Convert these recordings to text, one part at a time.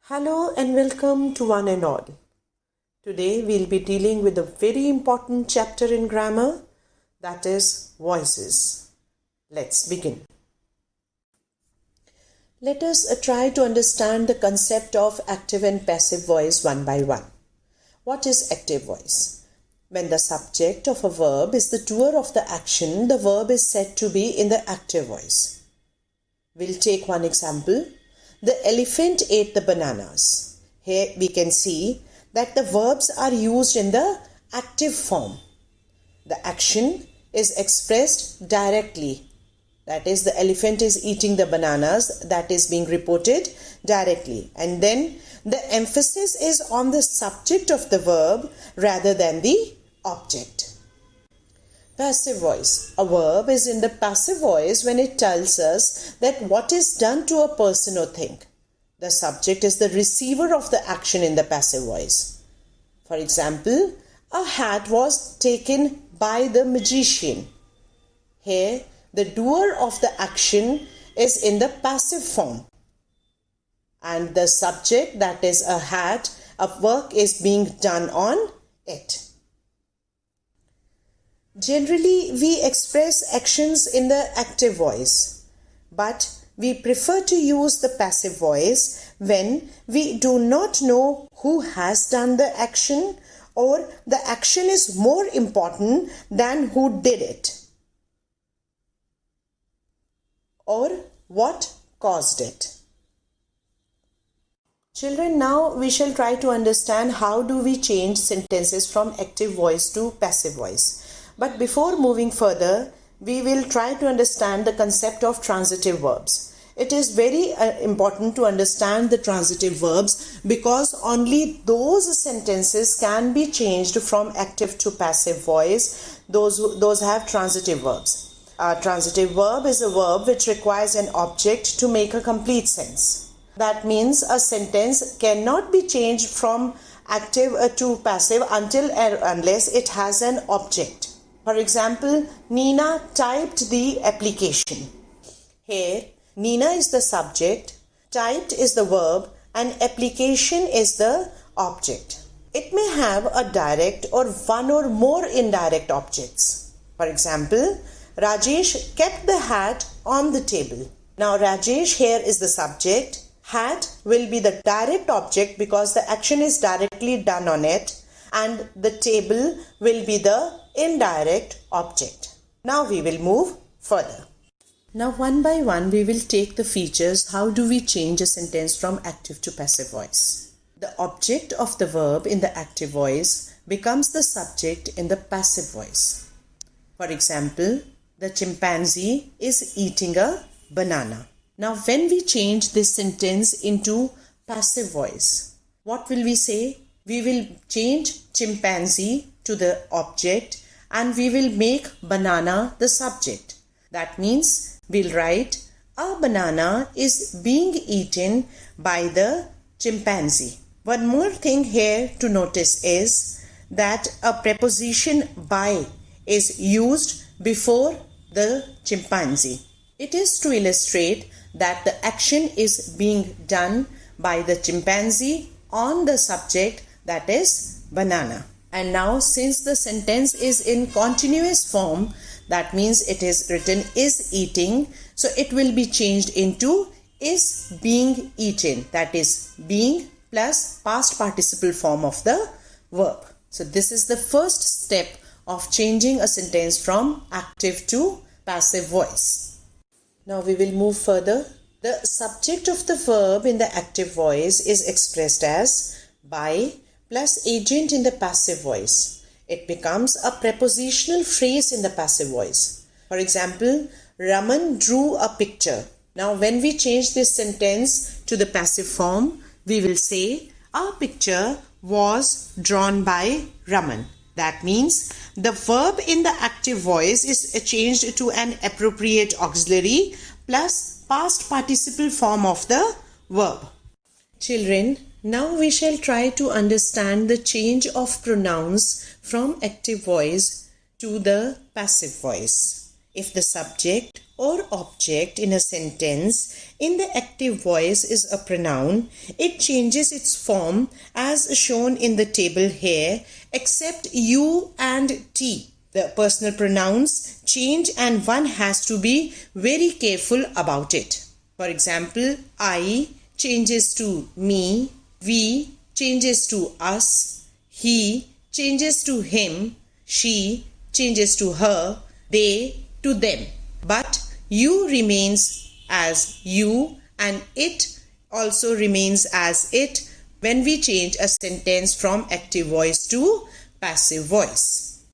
Hello and welcome to one and all. Today we'll be dealing with a very important chapter in grammar, that is voices. Let's begin. Let us try to understand the concept of active and passive voice one by one. What is active voice? When the subject of a verb is the doer of the action, the verb is said to be in the active voice. We'll take one example. The elephant ate the bananas. Here we can see that the verbs are used in the active form. The action is expressed directly. That is, the elephant is eating the bananas. That is being reported directly. And then the emphasis is on the subject of the verb rather than the object. Passive voice. A verb is in the passive voice when it tells us that what is done to a person or thing. The subject is the receiver of the action in the passive voice. For example, a hat was taken by the magician. Here, the doer of the action is in the passive form. And the subject, that is a hat, a work is being done on it. Generally, we express actions in the active voice, but we prefer to use the passive voice when we do not know who has done the action or the action is more important than who did it or what caused it. Children, now we shall try to understand how do we change sentences from active voice to passive voice. But before moving further, we will try to understand the concept of transitive verbs. It is very important to understand the transitive verbs because only those sentences can be changed from active to passive voice. Those have transitive verbs. A transitive verb is a verb which requires an object to make a complete sense. That means a sentence cannot be changed from active to passive unless it has an object. For example, Nina typed the application. Here, Nina is the subject, typed is the verb, and application is the object. It may have a direct or one or more indirect objects. For example, Rajesh kept the hat on the table. Now, Rajesh here is the subject. Hat will be the direct object because the action is directly done on it, and the table will be the indirect object. Now we will move further. Now one by one we will take the features. How do we change a sentence from active to passive voice? The object of the verb in the active voice becomes the subject in the passive voice. For example, the chimpanzee is eating a banana. Now when we change this sentence into passive voice, what will we say? We will change chimpanzee to the object and we will make banana the subject. That means we'll write a banana is being eaten by the chimpanzee. One more thing here to notice is that a preposition by is used before the chimpanzee. It is to illustrate that the action is being done by the chimpanzee on the subject, that is banana. And now since the sentence is in continuous form, that means it is written is eating, so it will be changed into is being eaten, that is being plus past participle form of the verb. So this is the first step of changing a sentence from active to passive voice. Now we will move further. The subject of the verb in the active voice is expressed as by plus agent in the passive voice. It becomes a prepositional phrase in the passive voice. For example, Raman drew a picture. Now when we change this sentence to the passive form, we will say a picture was drawn by Raman. That means the verb in the active voice is changed to an appropriate auxiliary plus past participle form of the verb. Children, now we shall try to understand the change of pronouns from active voice to the passive voice. If the subject or object in a sentence in the active voice is a pronoun, it changes its form as shown in the table here, except you and T. The personal pronouns change and one has to be very careful about it. For example, I changes to me, we changes to us, he changes to him, she changes to her, they to them. But you remains as you and it also remains as it when we change a sentence from active voice to passive voice.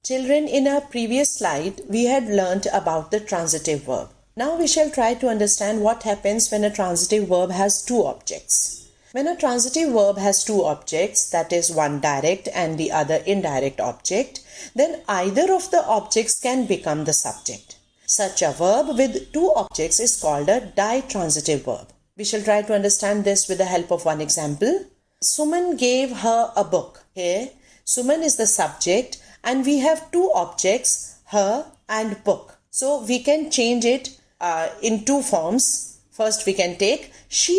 Children, in our previous slide, we had learnt about the transitive verb. Now we shall try to understand what happens when a transitive verb has two objects. When a transitive verb has two objects, that is one direct and the other indirect object, then either of the objects can become the subject. Such a verb with two objects is called a ditransitive verb. We shall try to understand this with the help of one example. Suman gave her a book. Here, Suman is the subject and we have two objects, her and book. So we can change it in two forms. First we can take she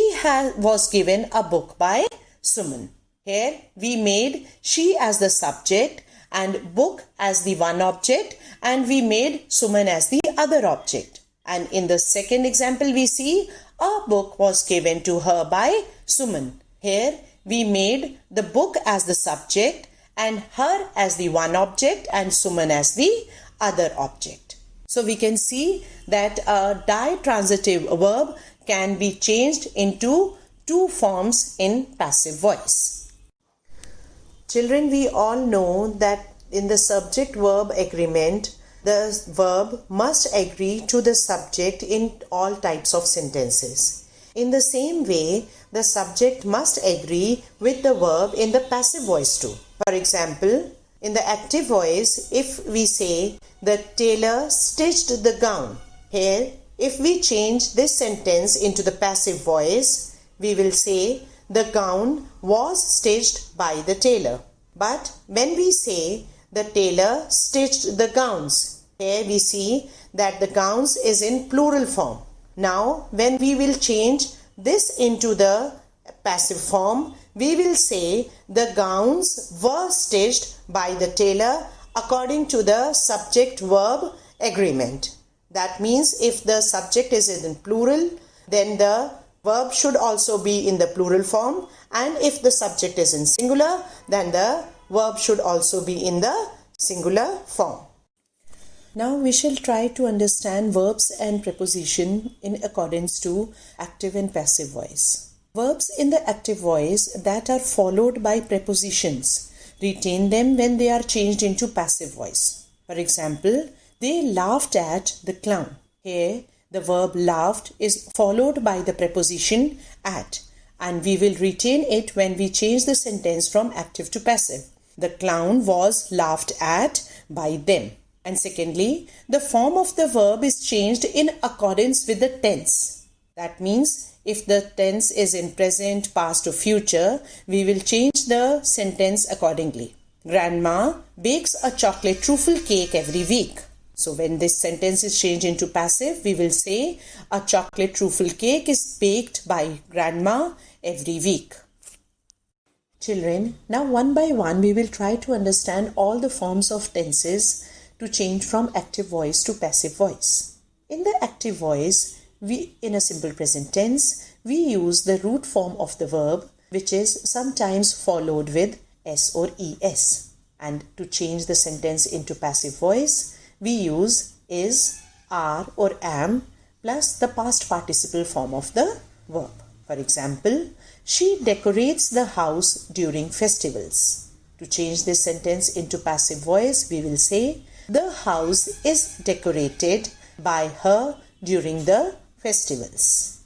was given a book by Suman. Here we made she as the subject and book as the one object and we made Suman as the other object. And in the second example we see a book was given to her by Suman. Here we made the book as the subject and her as the one object and Suman as the other object. So we can see that a ditransitive verb can be changed into two forms in passive voice. Children, we all know that in the subject-verb agreement, the verb must agree to the subject in all types of sentences. In the same way, the subject must agree with the verb in the passive voice too. For example, in the active voice, if we say, the tailor stitched the gown. Here, if we change this sentence into the passive voice, we will say, the gown was stitched by the tailor. But when we say, the tailor stitched the gowns, here we see that the gowns is in plural form. Now, when we will change this into the passive form, we will say the gowns were stitched by the tailor according to the subject-verb agreement. That means if the subject is in plural, then the verb should also be in the plural form, and if the subject is in singular, then the verb should also be in the singular form. Now we shall try to understand verbs and preposition in accordance to active and passive voice. Verbs in the active voice that are followed by prepositions, retain them when they are changed into passive voice. For example, they laughed at the clown. Here, the verb laughed is followed by the preposition at, and we will retain it when we change the sentence from active to passive. The clown was laughed at by them. And secondly, the form of the verb is changed in accordance with the tense. That means if the tense is in present, past or future, we will change the sentence accordingly. Grandma bakes a chocolate truffle cake every week. So when this sentence is changed into passive, we will say a chocolate truffle cake is baked by grandma every week. Children, now one by one we will try to understand all the forms of tenses to change from active voice to passive voice. In the active voice, in a simple present tense, we use the root form of the verb, which is sometimes followed with s or es. And to change the sentence into passive voice, we use is, are or am plus the past participle form of the verb. For example, she decorates the house during festivals. To change this sentence into passive voice, we will say, the house is decorated by her during the festivals.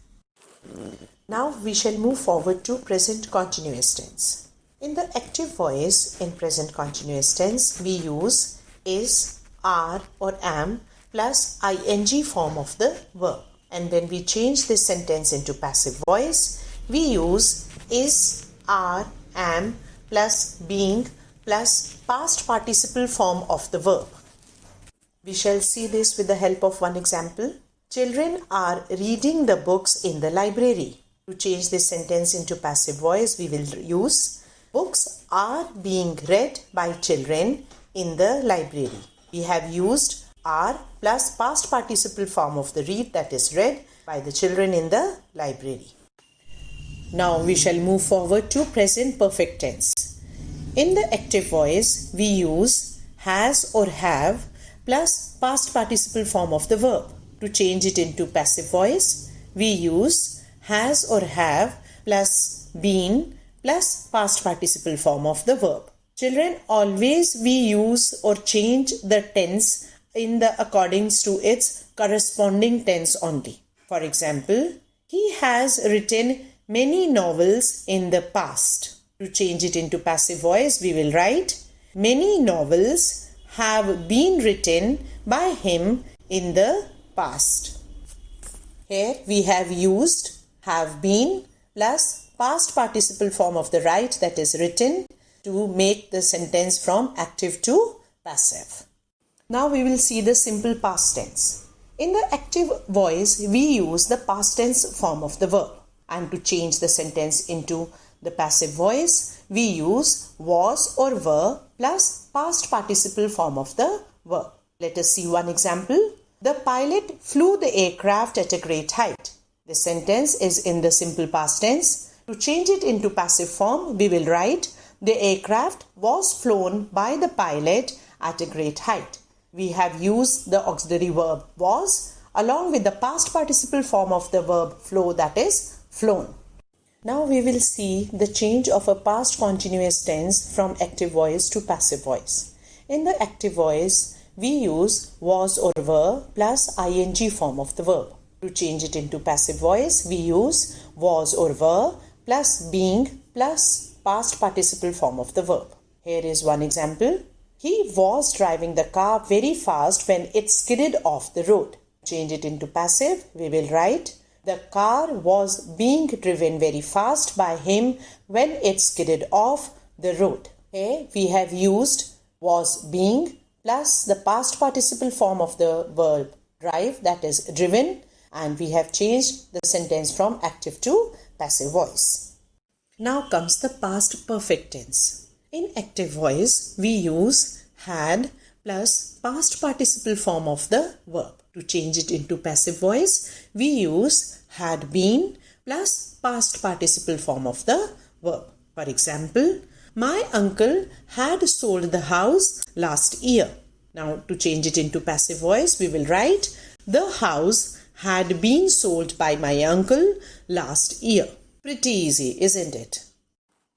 Now we shall move forward to present continuous tense. In the active voice, in present continuous tense, we use is, are or am plus ing form of the verb. And when we change this sentence into passive voice, we use is, are, am plus being plus past participle form of the verb. We shall see this with the help of one example. Children are reading the books in the library. To change this sentence into passive voice, we will use books are being read by children in the library. We have used are plus past participle form of the read, that is read by the children in the library. Now we shall move forward to present perfect tense. In the active voice, we use has or have plus past participle form of the verb. To change it into passive voice, we use has or have plus been plus past participle form of the verb. Children, always we use or change the tense in the accordance to its corresponding tense only. For example, he has written many novels in the past. To change it into passive voice, we will write many novels have been written by him in the past. Here we have used have been plus past participle form of the right, that is written, to make the sentence from active to passive. Now we will see the simple past tense. In the active voice, we use the past tense form of the verb. And to change the sentence into the passive voice, we use was or were plus past participle form of the verb. Let us see one example. The pilot flew the aircraft at a great height. The sentence is in the simple past tense. To change it into passive form, we will write the aircraft was flown by the pilot at a great height. We have used the auxiliary verb was along with the past participle form of the verb flow, that is flown. Now we will see the change of a past continuous tense from active voice to passive voice. In the active voice, we use was or were plus ing form of the verb. To change it into passive voice, we use was or were plus being plus past participle form of the verb. Here is one example. He was driving the car very fast when it skidded off the road. Change it into passive, we will write the car was being driven very fast by him when it skidded off the road. Here we have used was being plus the past participle form of the verb drive, that is driven, and we have changed the sentence from active to passive voice. Now comes the past perfect tense. In active voice, we use had plus past participle form of the verb. To change it into passive voice, we use had been plus past participle form of the verb. For example, my uncle had sold the house last year. Now to change it into passive voice, we will write the house had been sold by my uncle last year. Pretty easy, isn't it?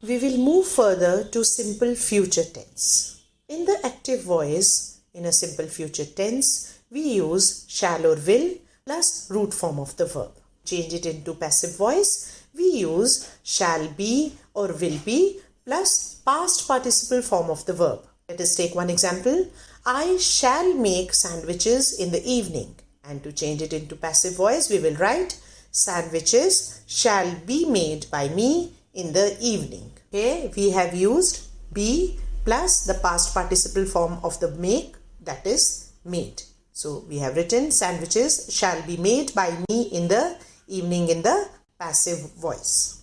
We will move further to simple future tense. In the active voice, in a simple future tense, we use shall or will plus root form of the verb. Change it into passive voice, we use shall be or will be plus past participle form of the verb. Let us take one example. I shall make sandwiches in the evening. And to change it into passive voice, we will write sandwiches shall be made by me in the evening. Here we have used be plus the past participle form of the make, that is made. So we have written sandwiches shall be made by me in the evening in the passive voice.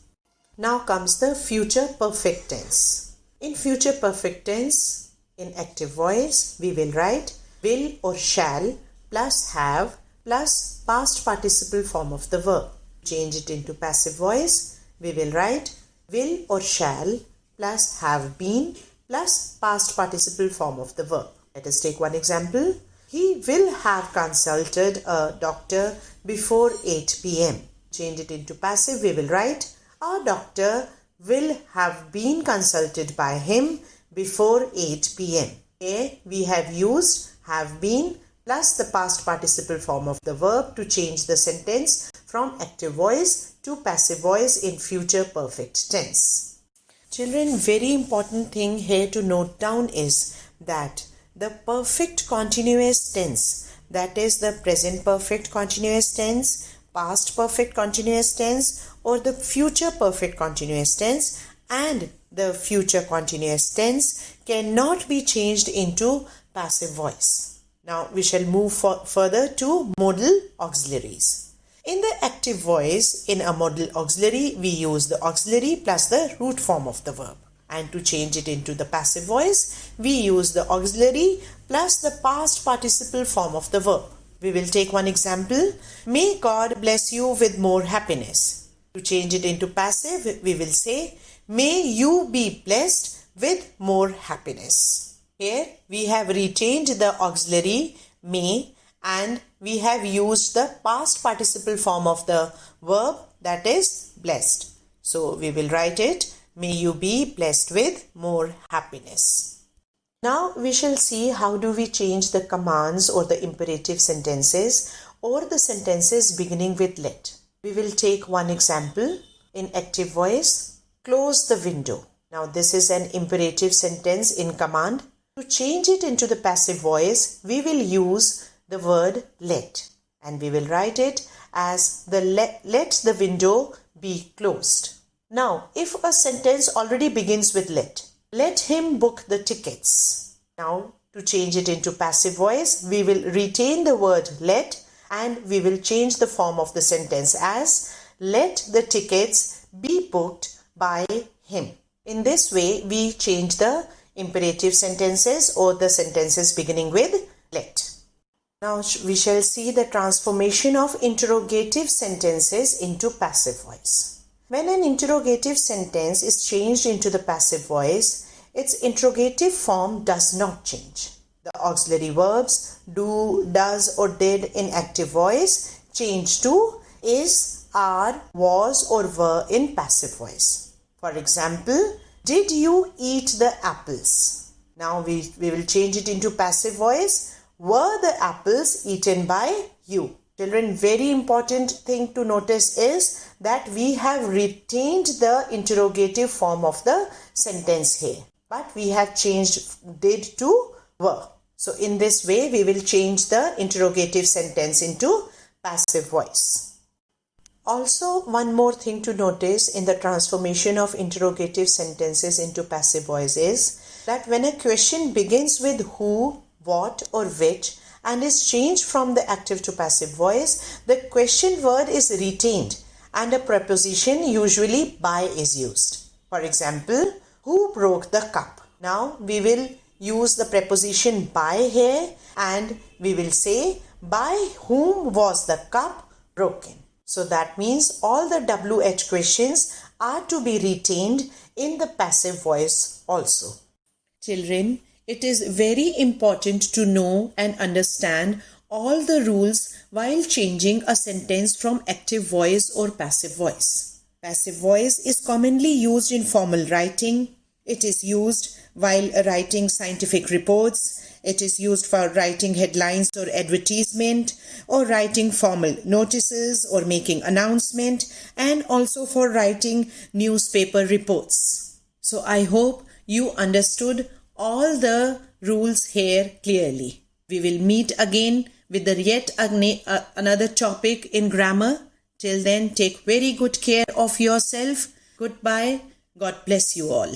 Now comes the future perfect tense. In future perfect tense, in active voice, we will write will or shall plus have plus past participle form of the verb. Change it into passive voice, we will write will or shall plus have been plus past participle form of the verb. Let us take one example. He will have consulted a doctor before 8 p.m. Change it into passive, we will write our doctor will have been consulted by him before 8 p.m. Here we have used have been plus the past participle form of the verb to change the sentence from active voice to passive voice in future perfect tense. Children, very important thing here to note down is that the perfect continuous tense, that is the present perfect continuous tense, past perfect continuous tense, or the future perfect continuous tense and the future continuous tense cannot be changed into passive voice. Now we shall move further to modal auxiliaries. In the active voice, in a modal auxiliary, we use the auxiliary plus the root form of the verb. And to change it into the passive voice, we use the auxiliary plus the past participle form of the verb. We will take one example. May God bless you with more happiness. To change it into passive, we will say, may you be blessed with more happiness. Here we have retained the auxiliary may and we have used the past participle form of the verb, that is blessed. So we will write it, may you be blessed with more happiness. Now we shall see how do we change the commands or the imperative sentences or the sentences beginning with let. We will take one example. In active voice, close the window. Now this is an imperative sentence in command. To change it into the passive voice, we will use the word let and we will write it as the let the window be closed. Now, if a sentence already begins with let him book the tickets. Now, to change it into passive voice, we will retain the word let and we will change the form of the sentence as let the tickets be booked by him. In this way, we change the imperative sentences or the sentences beginning with let. Now we shall see the transformation of interrogative sentences into passive voice. When an interrogative sentence is changed into the passive voice, its interrogative form does not change. The auxiliary verbs do, does or did in active voice change to is, are, was or were in passive voice. For example, did you eat the apples? Now we will change it into passive voice. Were the apples eaten by you? Children, very important thing to notice is that we have retained the interrogative form of the sentence here. But we have changed did to were. So in this way, we will change the interrogative sentence into passive voice. Also, one more thing to notice in the transformation of interrogative sentences into passive voice is that when a question begins with who, what or which and is changed from the active to passive voice, the question word is retained and a preposition, usually by, is used. For example, who broke the cup? Now we will use the preposition by here and we will say by whom was the cup broken. So that means all the WH questions are to be retained in the passive voice also. Children, it is very important to know and understand all the rules while changing a sentence from active voice or passive voice. Passive voice is commonly used in formal writing. It is used while writing scientific reports. It is used for writing headlines or advertisement or writing formal notices or making announcement and also for writing newspaper reports. So I hope you understood all the rules here clearly. We will meet again with the yet another topic in grammar. Till then, take very good care of yourself. Goodbye. God bless you all.